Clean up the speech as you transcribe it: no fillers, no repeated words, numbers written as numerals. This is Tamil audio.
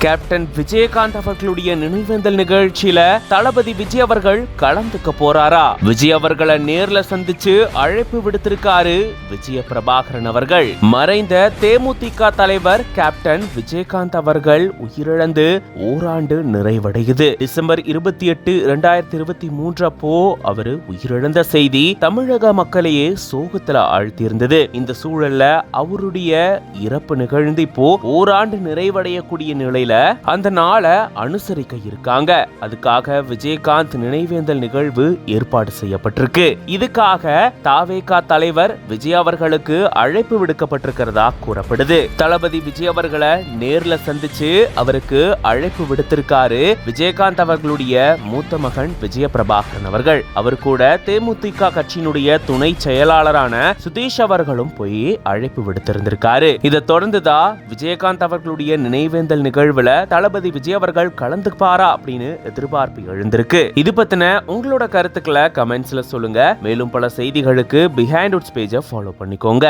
கேப்டன் விஜயகாந்த் அவர்களுடைய நினைவேந்தல் நிகழ்ச்சியில தளபதி விஜய் அவர்கள் கலந்துக்க போறாரா? விஜய் அவர்களை நேர்ல சந்திச்சு அழைப்பு விடுத்திருக்காரு விஜய பிரபாகரன் அவர்கள். மறைந்த தேமுதிக தலைவர் கேப்டன் விஜயகாந்த் அவர்கள் உயிரிழந்து ஓராண்டு நிறைவடையுது. டிசம்பர் 28, 2023 அப்போ அவரு உயிரிழந்த செய்தி தமிழக மக்களையே சோகத்துல ஆழ்த்தியிருந்தது. இந்த சூழல்ல அவருடைய இறப்பு நிகழ்ந்து இப்போ ஓராண்டு நிறைவடையக்கூடிய நிலையில அந்த நாளை அனுசரிக்க இருக்காங்க. அதுக்காக விஜயகாந்த் நினைவேந்தல் நிகழ்வு ஏற்பாடு செய்யப்பட்டிருக்கு. இதுக்காக தாவேகா தலைவர் விஜய் அவர்களுக்கு அழைப்பு விடுக்கப்பட்டிருக்கிறதா கூறப்படுது. தளபதி விஜய் அவர்களை நேர்ல சந்திச்சு அவருக்கு அழைப்பு விடுத்திருக்காரு விஜயகாந்த் அவர்களுடைய மூத்த மகன் விஜய பிரபாகரன் அவர்கள். அவர் கூட தேமுதிக கட்சியினுடைய துணை செயலாளரான சுதீஷ் அவர்களும் போய் அழைப்பு விடுத்திருந்திருக்காரு. இதை தொடர்ந்துதான் விஜயகாந்த் அவர்களுடைய நினைவேந்தல் நிகழ்வுல தளபதி விஜய் அவர்கள் கலந்துப்பாரா அப்படின்னு எதிர்பார்ப்பு எழுந்திருக்கு. இது பத்தின உங்களோட கருத்துக்களை கமெண்ட்ஸ்ல சொல்லுங்க. மேலும் பல செய்திகளுக்கு பிஹைண்ட் உட்ஸ் பேஜை ஃபாலோ பண்ணிக்கோங்க.